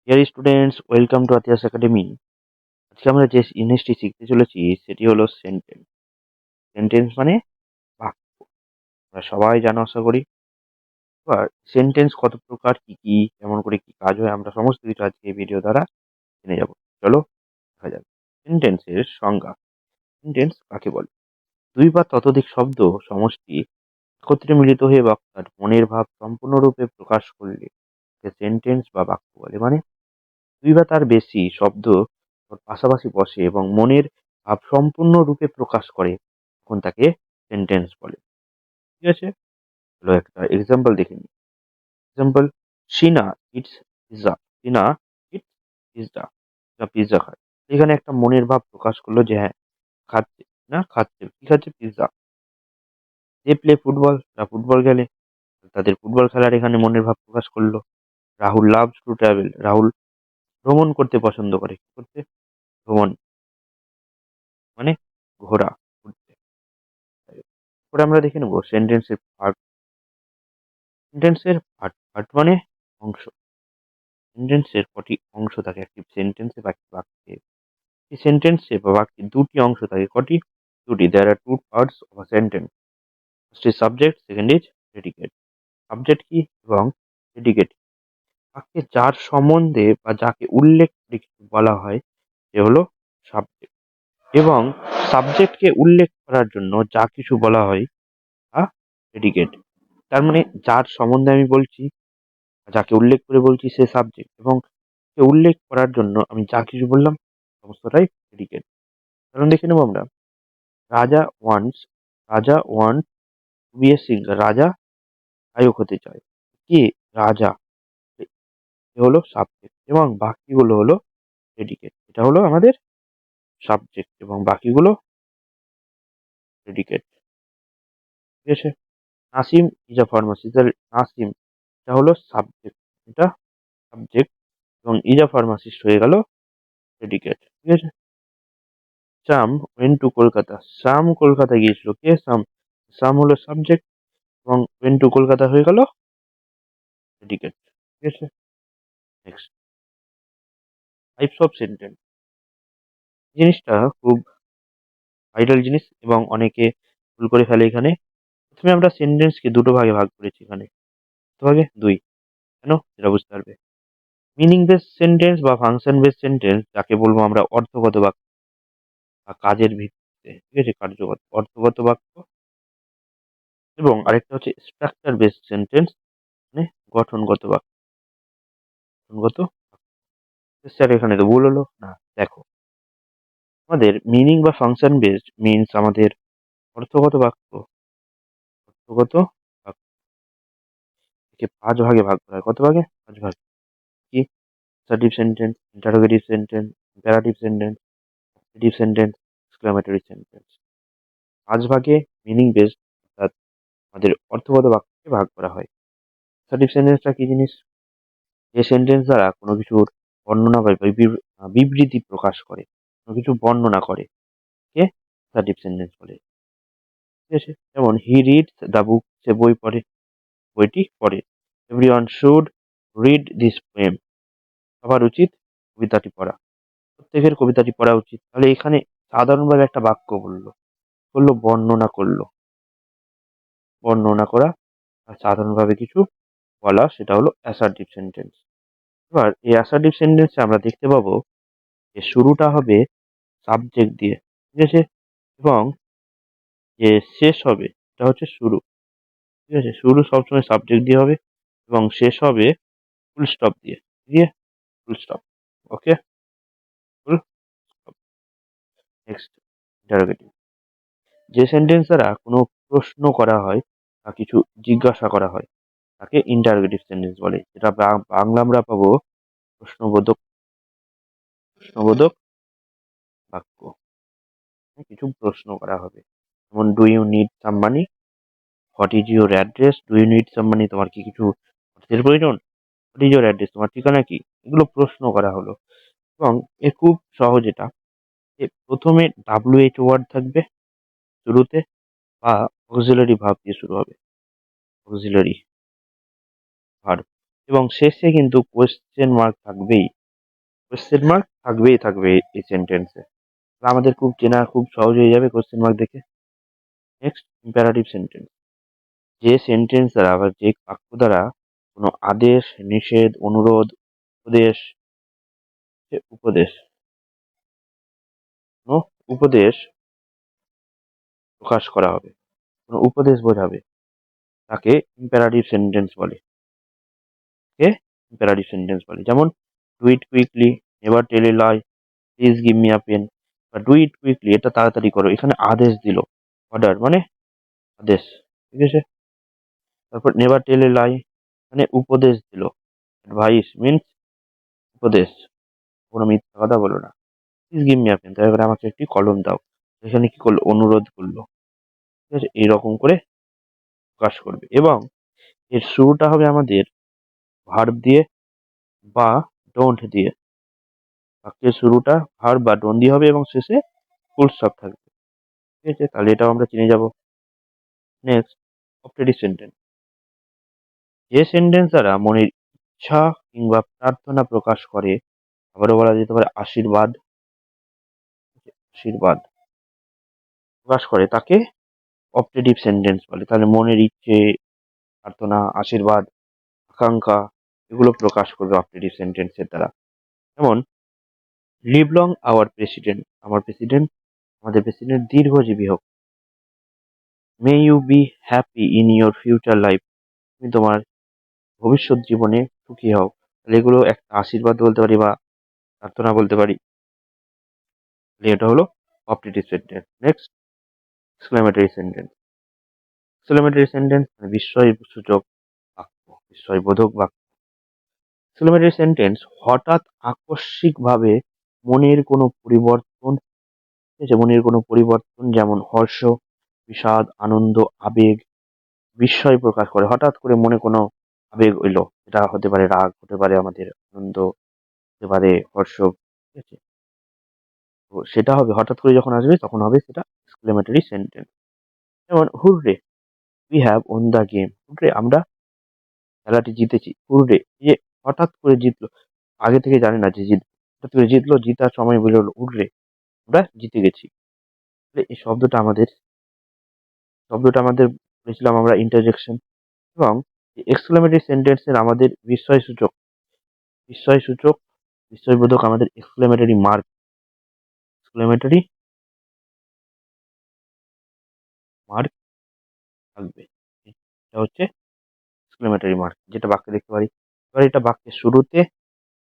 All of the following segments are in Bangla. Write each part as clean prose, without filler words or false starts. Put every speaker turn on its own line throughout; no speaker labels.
Deer students, welcome to Atiyas academy. আজকে আমরা যে জিনিসটি শিখতে চলেছি সেটি হলো সেন্টেন্স। সেন্টেন্স মানে বাক্য। আমরা সবাই জানো আশা করি। এবার সেন্টেন্স কত প্রকার, কি কি, কেমন করে কি কাজ হয়, আমরা সমস্ত কিছু আজকে এই ভিডিও দ্বারা জেনে যাব। চলো দেখা যাক। সেন্টেন্সের সংজ্ঞা। সেন্টেন্স কাকে বলে? দুই বা ততোধিক শব্দ সমষ্টি একত্রে মিলিত হয়ে বক্তার মনের ভাব সম্পূর্ণরূপে প্রকাশ করলে সেন্টেন্স বা বাক্য বলে। মানে দুই বা তার বেশি শব্দ যখন পাশাপাশি বসে এবং মনের ভাব সম্পূর্ণ রূপে প্রকাশ করে, তখন তাকে সেন্টেন্স বলে। ঠিক আছে, চলো একটা এক্সাম্পল দেখে নিই। Example: Sina eats pizza. Sina eats pizza. Pizza খায়। এখানে একটা মনের ভাব প্রকাশ করলো যে হ্যাঁ খাচ্ছে, না খাচ্ছে, কি খাচ্ছে? পিৎজা। যে প্লে ফুটবল, তারা ফুটবল খেলে, তাদের ফুটবল খেলার এখানে মনের ভাব প্রকাশ করলো। Rahul loves to travel. Rahul ভ্রমণ করতে পছন্দ করে। কি করতে? ভ্রমণ মানে ঘোরা, ঘুরতে। এরপরে আমরা দেখে নেব সেন্টেন্সের পার্ট। সেন্টেন্সের পার্ট, পার্ট মানে অংশ। সেন্টেন্সের কটি অংশ থাকে একটি সেন্টেন্সে বা একটি বাক্যে? এই সেন্টেন্সে বা বাক্যে দুটি অংশ থাকে। কটি? দুটি। There are two parts of a sentence. First is subject, second is predicate. Subject কি এবং প্রেডিকেট। বাক্যে যার সম্বন্ধে বা যাকে উল্লেখ করে কিছু বলা হয় সে হলো সাবজেক্ট, এবং সাবজেক্টকে উল্লেখ করার জন্য যা কিছু বলা হয় তা প্রেডিকেট। তার মানে যার সম্বন্ধে আমি বলছি, যাকে উল্লেখ করে বলছি সে সাবজেক্ট, এবং সে উল্লেখ করার জন্য আমি যা কিছু বললাম সমস্তটাই প্রেডিকেট। কারণ দেখে নেবো আমরা। Raja wants, Raja want to be a singer. Raja গায়ক হতে চায়। কি? রাজা। এ হলো সাবজেক্ট এবং বাকিগুলো হলো প্রেডিকেট। এটা হলো আমাদের সাবজেক্ট এবং বাকিগুলো প্রেডিকেট। ঠিক আছে। Nasim is a pharmacist. Nasim, এটা হলো সাবজেক্ট, এটা সাবজেক্ট, এবং ইজ আ ফার্মাসিস্ট হয়ে গেল প্রেডিকেট। ঠিক আছে। শ্যাম ওয়েন্ট টু কলকাতা। শ্যাম কলকাতা গিয়েছিল। কে? শ্যাম। শ্যাম হলো সাবজেক্ট এবং ওয়েন্ট টু কলকাতা হয়ে গেল প্রেডিকেট। ঠিক আছে। Next, types of sentence. জিনিসটা খুব ভাইটাল জিনিস এবং অনেকে ভুল করে ফেলে এখানে। প্রথমে আমরা সেন্টেন্সকে দুটো ভাগে ভাগ করেছি এখানে। কত ভাগে? দুই। কেন? সেটা বুঝতে পারবে। মিনিং বেস সেন্টেন্স বা ফাংশন বেস সেন্টেন্স, যাকে বলবো আমরা অর্থগত বাক্য বা কাজের ভিত্তিতে। ঠিক আছে, কার্যগত অর্থগত বাক্য। এবং আরেকটা হচ্ছে স্ট্রাকচার বেস সেন্টেন্স, মানে গঠনগত বাক্য। গঠনগত। স্যার এখানে তো ভুল হলো না। দেখো, আমাদের মিনিং বা ফাংশন বেসড মিনস আমাদের অর্থগত বাক্য। অর্থগত বাক্য থেকে 5 ভাগে ভাগ করা হয়। কত ভাগে? 5 ভাগে। কি? Assertive sentence, interrogative sentence, imperative sentence, active sentence, exclamatory sentence. 5 ভাগে মিনিং বেসড অর্থাৎ আমাদের অর্থগত বাক্যকে ভাগ করা হয়। অ্যাসার্টিভ সেন্টেন্সটা কি জিনিস? যে সেন্টেন্স দ্বারা কোনো কিছুর বর্ণনা বা বিবৃতি প্রকাশ করে, কোনো কিছু বর্ণনা করে, কে অ্যাসার্টিভ সেন্টেন্স বলে। ঠিক আছে। যেমন হি রিডস দ্য বুক। সে বই পড়ে, বইটি পড়ে। Everyone should read this poem. সবার উচিত কবিতাটি পড়া। প্রত্যেকের কবিতাটি পড়া উচিত। তাহলে এখানে সাধারণভাবে একটা বাক্য বললো, করলো বর্ণনা করলো। বর্ণনা করা আর সাধারণভাবে কিছু বলা, সেটা হলো অ্যাসার্টিভ সেন্টেন্স। এবার এই অ্যাসার্টিভ সেন্টেন্সে আমরা দেখতে পাবো যে শুরুটা হবে সাবজেক্ট দিয়ে। ঠিক আছে। এবং যে শেষ হবে এটা হচ্ছে শুরু। ঠিক আছে। শুরু সবসময় সাবজেক্ট দিয়ে হবে এবং শেষ হবে ফুল স্টপ দিয়ে। দিয়ে ফুল স্টপ। ওকে, ফুল স্টপ। Next, interrogative. যে সেন্টেন্স দ্বারা কোনো প্রশ্ন করা হয় বা কিছু জিজ্ঞাসা করা হয় তাকে ইন্টারোগেটিভ সেন্টেন্স বলে। যেটা বাংলা আমরা পাবো প্রশ্নবোধক, প্রশ্নবোধক বাক্য। কিছু প্রশ্ন করা হবে। যেমন do you need some money? What is your address? Do you need some money? তোমার কি কিছু অর্থের প্রয়োজন? What is your address? তোমার ঠিকানা কি? এগুলো প্রশ্ন করা হলো। এবং এ খুব সহজ এটা। প্রথমে WH ওয়ার্ড থাকবে শুরুতে, বা অক্সিলারি ভার্ব দিয়ে শুরু হবে। Auxiliary verb. এবং শেষে কিন্তু কোয়েশ্চেন মার্ক থাকবেই। কোয়েশ্চেন মার্ক থাকবেই থাকবে এই সেন্টেন্সে। আমাদের খুব চেনা খুব সহজ হয়ে যাবে কোয়েশ্চেন মার্ক দেখে। নেক্সট ইম্পারেটিভ সেন্টেন্স, যে সেন্টেন্স দ্বারা বা যে বাক্য দ্বারা কোনো আদেশ, নিষেধ, অনুরোধ, উপদেশ উপদেশ কোনো উপদেশ প্রকাশ করা হবে, কোনো উপদেশ বোঝাবে, তাকে ইম্পারেটিভ সেন্টেন্স বলে। কে ইম্পারেটিভ সেন্টেন্স বলে। যেমন do it quickly, never tell a lie, please give me a pen, বা ডু ইট কুইকলি, এটা তাড়াতাড়ি করো, এখানে আদেশ দিল, অর্ডার মানে আদেশ, ঠিক আছে। তারপর নেভার টেল এ লাই মানে উপদেশ দিল, অ্যাডভাইস মিনস উপদেশ, কোনো মিথ্যা কথা বলো না। Please give me a pen, দয়া করে আমাকে একটি কলম দাও, এখানে কি করলো, অনুরোধ করলো, ঠিক আছে। এইরকম করে প্রকাশ করবে এবং এর শুরুটা হবে আমাদের ভার্ব দিয়ে বা ডোন্ট দিয়ে। বাক্যের শুরুটা ভার্ব বা ডোন্ট দিয়ে হবে এবং শেষে ফুল স্টপ থাকবে, ঠিক আছে। তাহলে এটাও আমরা চিনে যাব। নেক্সট অপটেটিভ সেন্টেন্স, যে সেন্টেন্স দ্বারা মনের ইচ্ছা কিংবা প্রার্থনা প্রকাশ করে, আবারও বলা যেতে পারে আশীর্বাদ, আশীর্বাদ প্রকাশ করে, তাকে অপটেটিভ সেন্টেন্স বলে। তাহলে মনের ইচ্ছে, প্রার্থনা, আশীর্বাদ, আকাঙ্ক্ষা, এগুলো প্রকাশ করবে অপটেটিভ সেন্টেন্সের দ্বারা। যেমন লিভ লং আওয়ার প্রেসিডেন্ট, আমার প্রেসিডেন্ট, আমাদের প্রেসিডেন্ট দীর্ঘজীবী হোক। May you be happy in your future life, তুমি তোমার ভবিষ্যৎ জীবনে সুখী হও। তাহলে এগুলো একটা আশীর্বাদ বলতে পারি বা প্রার্থনা বলতে পারি। তাহলে এটা হলো optative sentence. Next exclamatory sentence, exclamatory sentence মানে বিস্ময় সূচক বাক্য, বিস্ময়বোধক বাক্য। এক্সক্লেমেটরি সেন্টেন্স হঠাৎ আকস্মিকভাবে মনের কোনো পরিবর্তন, ঠিক আছে, মনের কোনো পরিবর্তন যেমন হর্ষ, বিষাদ, আনন্দ, আবেগ, বিস্ময় প্রকাশ করে। হঠাৎ করে মনে কোনো আবেগ এলো, এটা হতে পারে রাগ, হতে পারে আমাদের আনন্দ, হতে পারে হর্ষ, ঠিক আছে। তো সেটা হবে হঠাৎ করে যখন আসবে তখন হবে সেটা এক্সক্লেমেটরি সেন্টেন্স। যেমন hurray, we have won the game, hurray আমরা খেলাটি জিতেছি। হুররে, যে হঠাৎ করে জিতলো, আগে থেকে জানি না যে জিতবে, হঠাৎ করে জিতলো, জিতার সময় বলে হলো হুররে, আমরা জিতে গেছি। তাহলে এই শব্দটা আমাদের বলেছিলাম আমরা ইন্টারজেকশন। এবং এক্সক্লেমেটরি সেন্টেন্সের আমাদের বিস্ময়সূচক বিস্ময়বোধক আমাদের এক্সক্লেমেটরি মার্ক, এক্সক্লেমেটরি মার্ক থাকবে। এটা হচ্ছে এক্সক্লেমেটরি মার্ক, যেটা বাক্যে দেখতে পারি। এবার এটা বাক্যের শুরুতে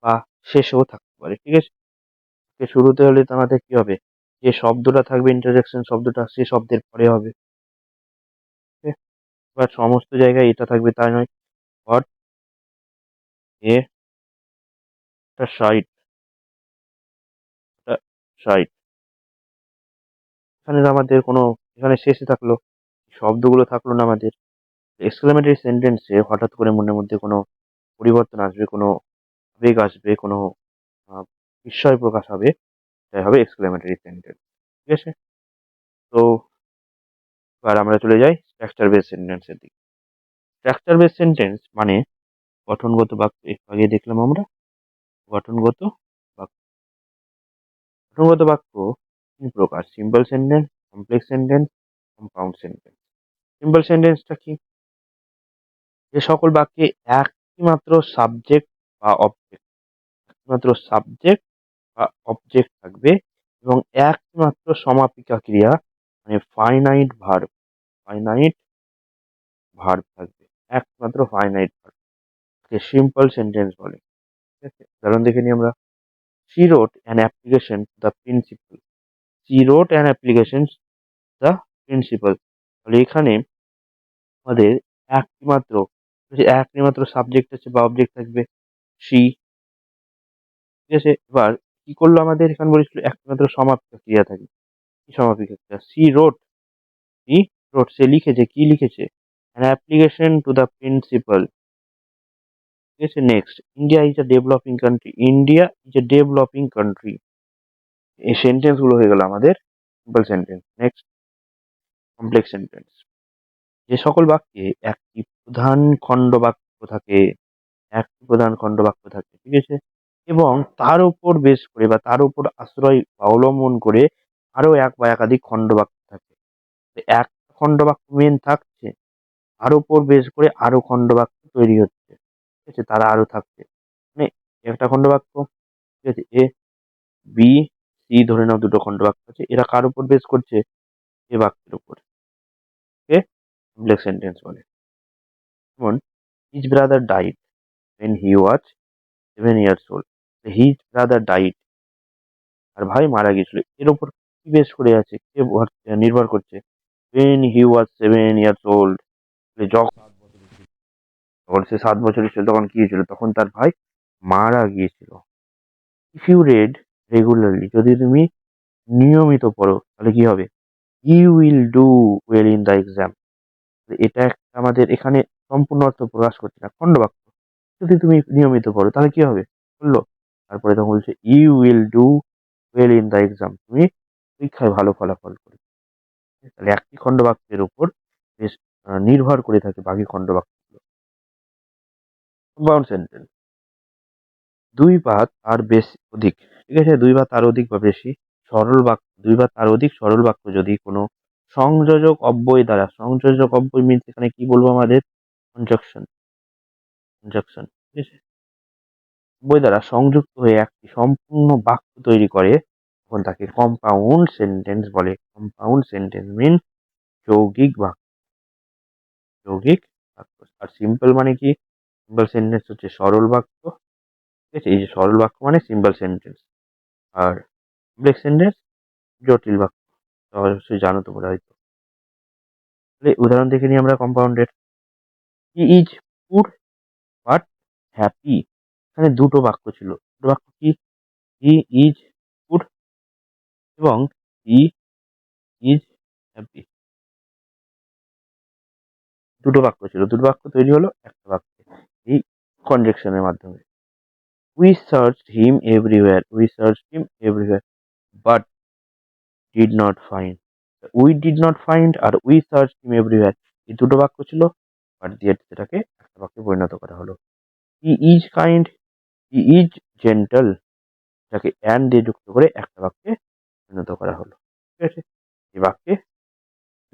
বা শেষেও থাকতে পারে, ঠিক আছে। বাক্যের শুরুতে হলে তো আমাদের কি হবে, যে শব্দটা থাকবে ইন্টারজেকশন শব্দটা সে শব্দের পরে হবে, ঠিক আছে? এবার সমস্ত জায়গায় এটা থাকবে তা নয়। হট এ সাইট, সাইট, এখানে আমাদের কোনো, এখানে শেষে থাকলো, শব্দগুলো থাকলো না আমাদের। এক্সক্লেমেটরি সেন্টেন্সে হঠাৎ করে মনের মধ্যে কোনো পরিবর্তন আসবে, কোনো আবেগ আসবে, কোনো আহ, বিস্ময় প্রকাশ হবে, এটাই হবে এক্সক্লেমেটরি সেন্টেন্স, ঠিক আছে। তো এবার আমরা চলে যাই স্ট্রাকচার বেস সেন্টেন্সের দিকে। স্ট্রাকচার বেস সেন্টেন্স মানে গঠনগত বাক্য, একটু আগে দেখলাম আমরা গঠনগত বাক্য। গঠনগত বাক্য তিন প্রকার: simple sentence, complex sentence, compound sentence. Simple সেন্টেন্সটা কি, যে সকল বাক্যে একটি মাত্র সাবজেক্ট বা অবজেক্ট, মাত্র সাবজেক্ট বা অবজেক্ট থাকবে এবং একমাত্র সমাপিকা ক্রিয়া মানে ফাইনাইট ভার্ব থাকবে, একমাত্র ফাইনাইট ভার্ব, সিম্পল সেন্টেন্স বলে, ঠিক আছে। উদাহরণ দেখে নিই আমরা। She wrote an application to the principal. She wrote an application to the principal. তাহলে এখানে আমাদের একটি মাত্র সাবজেক্ট আছে বা অবজেক্ট থাকবে she, ঠিক আছে। এবার কি করলো আমাদের, এখানে বলেছিল একমাত্র সমাপিকা ক্রিয়া থাকবে। কি সমাপিকা ক্রিয়া? she wrote সে লিখেছে, কি লিখেছে? an application to the principal, ঠিক আছে। Next, India is a developing country, India is a developing country. এই সেন্টেন্স গুলো হয়ে গেল আমাদের simple sentence. Next complex sentence, যে সকল বাক্যে একটি প্রধান খণ্ড বাক্য থাকে, একটি প্রধান খণ্ড বাক্য থাকে, ঠিক আছে। এবং তার উপর বেস করে বা তার উপর আশ্রয় অবলম্বন করে আরো এক বা একাধিক খণ্ডবাক্য থাকে। এক খণ্ডবাক্য মেন থাকছে, তার উপর বেস করে আরো খণ্ডবাক্য তৈরি হচ্ছে, ঠিক আছে, তারা আরো থাকছে। মানে একটা খণ্ডবাক্য, ঠিক আছে, এ বি সি ধরে নাও, দুটো খণ্ডবাক্য আছে, এরা কার উপর বেস করছে? এ বাক্যের উপর। এ কমপ্লেক্স সেন্টেন্স বলে। যেমন his brother died when he was 7 years old. His brother died, আর ভাই মারা গিয়েছিল, এর উপর কি বেস করে আছে, কে নির্ভর করছে? when he was 7 years old, যখন সে 7 বছরের ছিল তখন কি হয়েছিল? তখন তার ভাই মারা গিয়েছিল। ইফ ইউ রেড রেগুলারলি, যদি তুমি নিয়মিত পড়ো তাহলে কি হবে? You will do well in the exam. এটা একটা আমাদের এখানে সম্পূর্ণ অর্থ প্রকাশ করছে না, খণ্ডবাক্য। যদি তুমি নিয়মিত পড়ো তাহলে কি হবে? বললো, তারপরে তখন বলছে you will do well in the exam, তুমি পরীক্ষায় ভালো ফলাফল করবে। তাহলে একটি খণ্ডবাক্যের উপর বেশ নির্ভর করে থাকে বাকি খণ্ডবাক্যগুলো। কম্পাউন্ড সেন্টেন্স, দুই বা তার বেশি অধিক, ঠিক আছে, দুই বা তার অধিক বা বেশি সরল বাক্য, দুই বা তার অধিক সরল বাক্য যদি কোনো সংযোজক অব্যয় দ্বারা, সংযোজক অব্যয় মিনস এখানে কি বলবো আমাদের? কনজাংশন, কনজাংশন, ঠিক আছে, অব্যয় দ্বারা সংযুক্ত হয়ে একটি সম্পূর্ণ বাক্য তৈরি করে, তখন তাকে কম্পাউন্ড সেন্টেন্স বলে। কম্পাউন্ড সেন্টেন্স মিন যৌগিক বাক্য, যৌগিক বাক্য। আর সিম্পল মানে কি? সিম্পল সেন্টেন্স হচ্ছে সরল বাক্য, ঠিক আছে, এই যে সরল বাক্য মানে সিম্পল সেন্টেন্স। আর কমপ্লেক্স সেন্টেন্স জটিল বাক্য, অবশ্যই জানো তোমরা হয়তো। তাহলে উদাহরণ দেখে নিই আমরা কম্পাউন্ডের। He is poor but happy, এখানে দুটো বাক্য ছিল। দুটো বাক্য কি? হি ইজ পুর এবং হি ইজ হ্যাপি, দুটো বাক্য ছিল, দুটো বাক্য তৈরি হলো একটা বাক্য এই কনজাংশনের মাধ্যমে। We searched him everywhere, we searched him everywhere but did not find. We did not find আর উই সার্চড হিম এভরিওয়্যার, এই দুটো বাক্য ছিল, বাট দিয়ে সেটাকে একটা বাক্যে পরিণত করা হলো। He is kind, he is gentle, যাকে অ্যান্ড দিয়ে যুক্ত করে একটা বাক্যে পরিণত করা হলো, ঠিক আছে। এই বাক্যে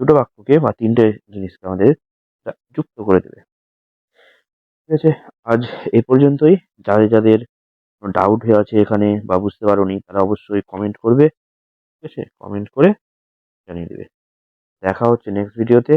দুটো বাক্যকে বা তিনটে জিনিসকে আমাদের যুক্ত করে দেবে, ঠিক আছে। আজ এ পর্যন্তই। যাদের যাদের ডাউট হয়ে আছে এখানে বা বুঝতে পারোনি তারা অবশ্যই কমেন্ট করবে, ঠিক আছে, কমেন্ট করে জানিয়ে দেবে। দেখা হচ্ছে নেক্সট ভিডিওতে।